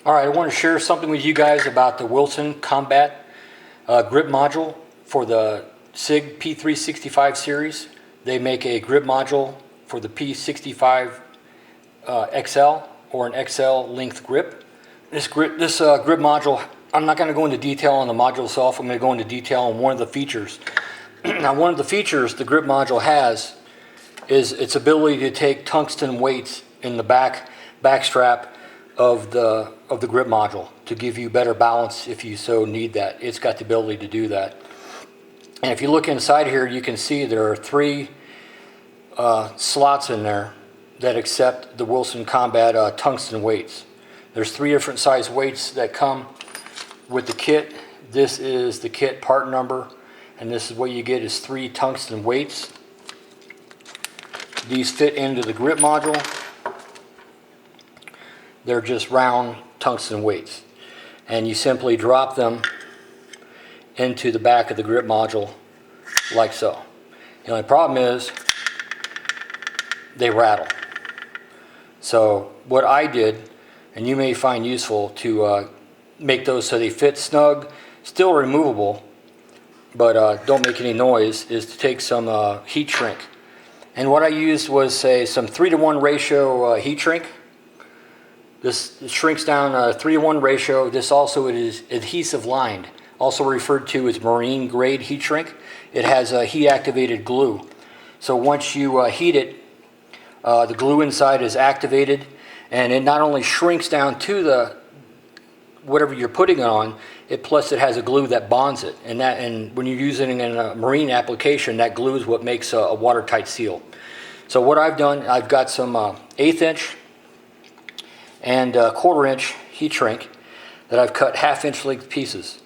Alright, I want to share something with you guys about the Wilson Combat grip module for the SIG P365 series. They make a grip module for the P65 XL or an XL length grip. This grip module, I'm not going to go into detail on the module itself. I'm going to go into detail on one of the features. Now, one of the features the grip module has is its ability to take tungsten weights in the back strap of the grip module to give you better balance if you so need that. It's got the ability to do that. And if you look inside here, you can see there are 3 slots in there that accept the Wilson Combat tungsten weights. There's 3 different size weights that come with the kit. This is the kit part number, and this is what you get is 3 tungsten weights. These fit into the grip module. They're just round tungsten weights, and you simply drop them into the back of the grip module like so. The only problem is they rattle. So what I did, and you may find useful to make those so they fit snug, still removable, but don't make any noise, is to take some heat shrink. And what I used was some 3-to-1 ratio heat shrink. This shrinks down 3-to-1 ratio. This also is adhesive lined, also referred to as marine grade heat shrink. It has a heat activated glue. So once you heat it, the glue inside is activated, and it not only shrinks down to the whatever you're putting it on, plus it has a glue that bonds it. And when you're using it in a marine application, that glue is what makes a watertight seal. So what I've done, I've got some 1/8 inch and 1/4 inch heat shrink that I've cut 1/2 inch length pieces.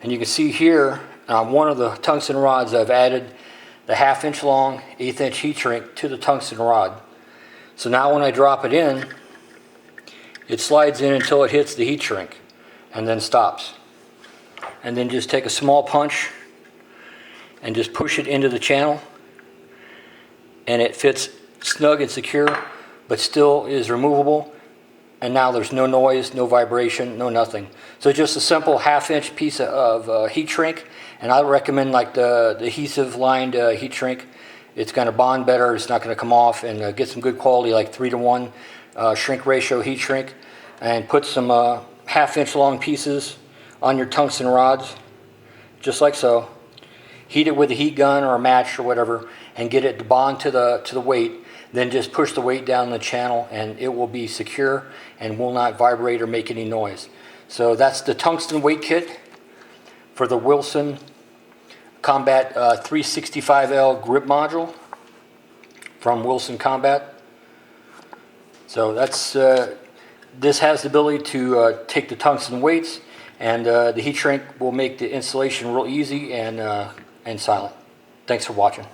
And you can see here on one of the tungsten rods, I've added the 1/2 inch long 1/8 inch heat shrink to the tungsten rod. So now when I drop it in, it slides in until it hits the heat shrink and then stops. And then just take a small punch and just push it into the channel, and it fits snug and secure, but still is removable. And now there's no noise, no vibration, no nothing. So just a simple 1/2 inch piece of heat shrink, and I recommend like the adhesive lined heat shrink. It's going to bond better, it's not going to come off, and get some good quality like 3-to-1 shrink ratio heat shrink, and put some 1/2 inch long pieces on your tungsten rods, just like so. Heat it with a heat gun or a match or whatever, and get it to bond to the weight. Then just push the weight down the channel, and it will be secure and will not vibrate or make any noise. So that's the tungsten weight kit for the Wilson Combat 365L grip module from Wilson Combat. So that's this has the ability to take the tungsten weights, and the heat shrink will make the installation real easy and silent. Thanks for watching.